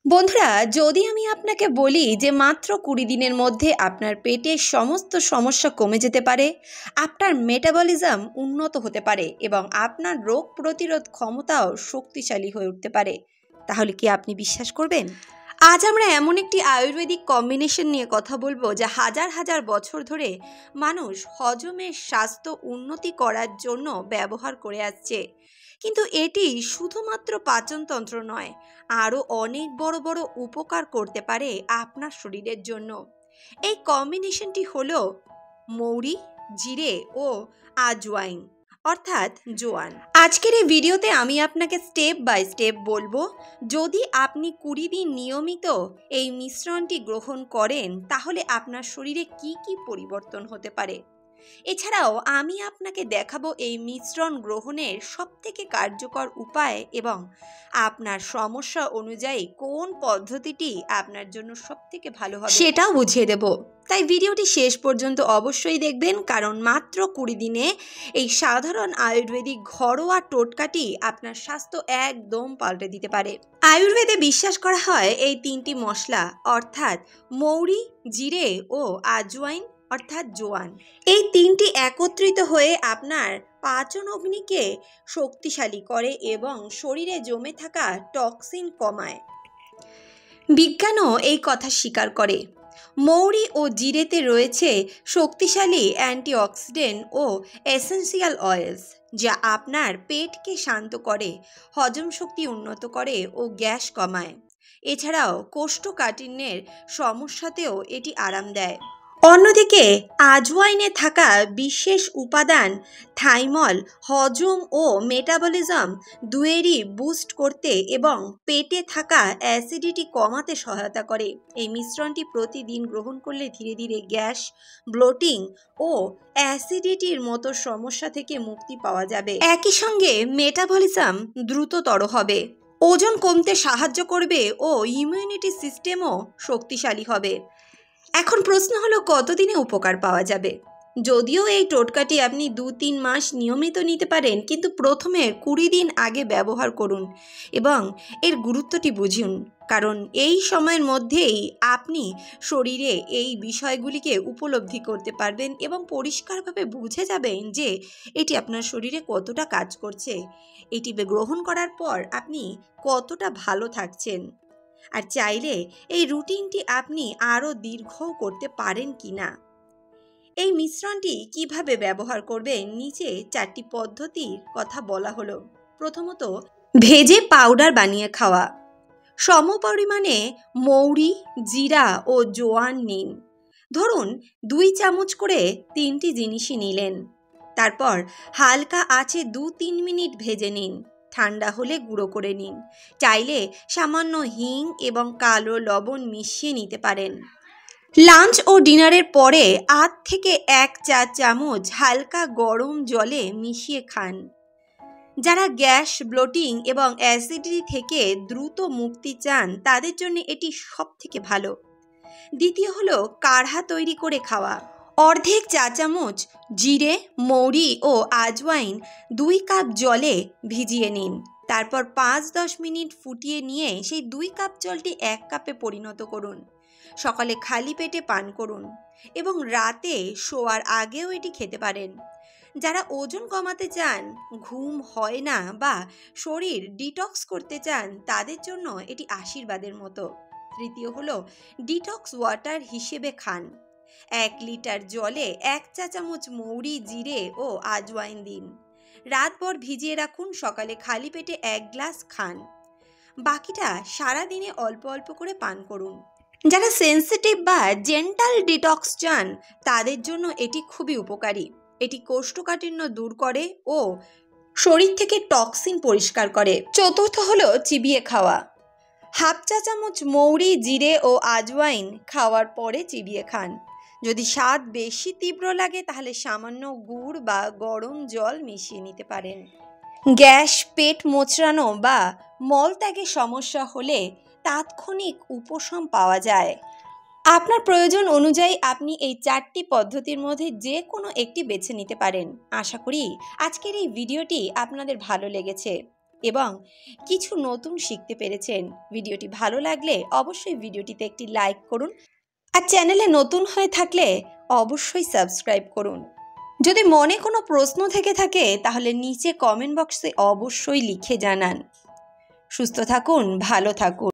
বন্ধুরা, যদি আমি আপনাকে বলি যে মাত্র ২০ দিনের মধ্যে আপনার পেটের সমস্ত সমস্যা কমে যেতে পারে, আপনার মেটাবলিজম উন্নত হতে পারে এবং আপনার রোগ প্রতিরোধ ক্ষমতাও শক্তিশালী হয়ে উঠতে পারে, তাহলে কি আপনি বিশ্বাস করবেন? আজ আমরা এমন একটি আয়ুর্বেদিক কম্বিনেশন নিয়ে কথা বলবো যা হাজার হাজার বছর ধরে মানুষ হজমের স্বাস্থ্য উন্নতি করার জন্য ব্যবহার করে আসছে। কিন্তু এটি শুধুমাত্র পাচনতন্ত্র নয়, আরও অনেক বড় বড় উপকার করতে পারে আপনার শরীরের জন্য। এই কম্বিনেশনটি হলো মৌরি, জিরে ও আজওয়াইন, অর্থাৎ জোয়ান। আজকের এই ভিডিওতে আমি আপনাকে স্টেপ বাই স্টেপ বলবো, যদি আপনি ২০ দিন নিয়মিত এই মিশ্রণটি গ্রহণ করেন তাহলে আপনার শরীরে কি কি পরিবর্তন হতে পারে। এছাড়াও আমি আপনাকে দেখাবো এই মিশ্রণ গ্রহণের সবথেকে কার্যকর উপায় এবং আপনার সমস্যা অনুযায়ী কোন পদ্ধতিটি আপনার জন্য সবথেকে ভালো হবে সেটাও বুঝিয়ে দেব। তাই ভিডিওটি শেষ পর্যন্ত অবশ্যই দেখবেন, কারণ মাত্র ২০ দিনে এই সাধারণ আয়ুর্বেদিক ঘরোয়া টোটকাটি আপনার স্বাস্থ্য একদম পাল্টে দিতে পারে। আয়ুর্বেদে বিশ্বাস করা হয় এই ৩টি মশলা অর্থাৎ মৌরি, জিরে ও আজওয়াইন অর্থাৎ জোয়ান, এই ৩টি একত্রিত হয়ে আপনার পাচন অগ্নিকে শক্তিশালী করে এবং শরীরে জমে থাকা টক্সিন কমায়। বিজ্ঞানও এই কথা স্বীকার করে। মৌরি ও জিরেতে রয়েছে শক্তিশালী অ্যান্টিঅক্সিডেন্ট ও এসেন্সিয়াল অয়েলস, যা আপনার পেটকে শান্ত করে, হজম শক্তি উন্নত করে ও গ্যাস কমায়। এছাড়াও কোষ্ঠকাঠিন্যের সমস্যাতেও এটি আরাম দেয়। অন্যদিকে আজওয়াইনে থাকা বিশেষ উপাদান থাইমল হজম ও মেটাবলিজম দুয়েরই বুস্ট করতে এবং পেটে থাকা অ্যাসিডিটি কমাতে সহায়তা করে। এই মিশ্রণটি প্রতিদিন গ্রহণ করলে ধীরে ধীরে গ্যাস, ব্লোটিং ও অ্যাসিডিটির মতো সমস্যা থেকে মুক্তি পাওয়া যাবে। একই সঙ্গে মেটাবলিজম দ্রুততর হবে, ওজন কমতে সাহায্য করবে ও ইমিউনিটি সিস্টেমও শক্তিশালী হবে। এখন প্রশ্ন হলো, কতদিনে উপকার পাওয়া যাবে? যদিও এই টোটকাটি আপনি ২-৩ মাস নিয়মিত নিতে পারেন, কিন্তু প্রথমে ২০ দিন আগে ব্যবহার করুন এবং এর গুরুত্বটি বুঝুন, কারণ এই সময়ের মধ্যেই আপনি শরীরে এই বিষয়গুলিকে উপলব্ধি করতে পারবেন এবং পরিষ্কারভাবে বুঝে যাবেন যে এটি আপনার শরীরে কতটা কাজ করছে, এটি গ্রহণ করার পর আপনি কতটা ভালো থাকছেন। আর চাইলে এই রুটিনটি আপনি আরও দীর্ঘও করতে পারেন কিনা। এই মিশ্রণটি কিভাবে ব্যবহার করবেন, নিচে 4টি পদ্ধতির কথা বলা হলো। প্রথমত, ভেজে পাউডার বানিয়ে খাওয়া। সমপরিমাণে মৌরি, জিরা ও জোয়ান নিন। ধরুন 2 চামচ করে 3টি জিনিসই নিলেন। তারপর হালকা আঁচে 2-3 মিনিট ভেজে নিন। ঠান্ডা হলে গুঁড়ো করে নিন। চাইলে সামান্য হিং এবং কালো লবণ মিশিয়ে নিতে পারেন। লাঞ্চ ও ডিনারের পরে 8 থেকে 1 চা চামচ হালকা গরম জলে মিশিয়ে খান। যারা গ্যাস, ব্লোটিং এবং অ্যাসিডিটি থেকে দ্রুত মুক্তি চান তাদের জন্য এটি সবথেকে ভালো। দ্বিতীয় হলো কাঢ়া তৈরি করে খাওয়া। অর্ধেক চা চামচ জিরে, মৌরি ও আজওয়াইন 2 কাপ জলে ভিজিয়ে নিন। তারপর 5-10 মিনিট ফুটিয়ে নিয়ে সেই 2 কাপ জলটি 1 কাপে পরিণত করুন। সকালে খালি পেটে পান করুন এবং রাতে শোয়ার আগেও এটি খেতে পারেন। যারা ওজন কমাতে চান, ঘুম হয় না বা শরীর ডিটক্স করতে চান তাদের জন্য এটি আশীর্বাদের মতো। তৃতীয় হলো ডিটক্স ওয়াটার হিসেবে খান। 1 লিটার জলে 1 চা চামচ মৌরি, জিরে ও আজওয়াইন দিন। রাতভর ভিজিয়ে রাখুন, সকালে খালি পেটে 1 গ্লাস খান। বাকিটা সারাদিনে অল্প অল্প করে পান করুন। যারা সেন্সিটিভ বা জেন্টাল ডিটক্স চান তাদের জন্য এটি খুবই উপকারী। এটি কোষ্ঠকাঠিন্য দূর করে ও শরীর থেকে টক্সিন পরিষ্কার করে। চতুর্থ হলো চিবিয়ে খাওয়া। 1/2 চা চামচ মৌরি, জিরে ও আজওয়াইন খাওয়ার পরে চিবিয়ে খান। যদি স্বাদ বেশি তীব্র লাগে তাহলে সামান্য গুড় বা গরম জল মিশিয়ে নিতে পারেন। গ্যাস, পেট মোচড়ানো বা মলত্যাগের সমস্যা হলে তাৎক্ষণিক উপশম পাওয়া যায়। আপনার প্রয়োজন অনুযায়ী আপনি এই 4টি পদ্ধতির মধ্যে যে কোনো একটি বেছে নিতে পারেন। আশা করি আজকের এই ভিডিওটি আপনাদের ভালো লেগেছে। এবং কিছু নতুন শিখতে পেরেছেন। ভিডিওটি ভালো লাগলে অবশ্যই ভিডিওটিতে একটি লাইক করুন, আর চ্যানেলে নতুন হয়ে থাকলে অবশ্যই সাবস্ক্রাইব করুন। যদি মনে কোনো প্রশ্ন থেকে থাকে তাহলে নিচে কমেন্ট বক্সে অবশ্যই লিখে জানান। সুস্থ থাকুন, ভালো থাকুন।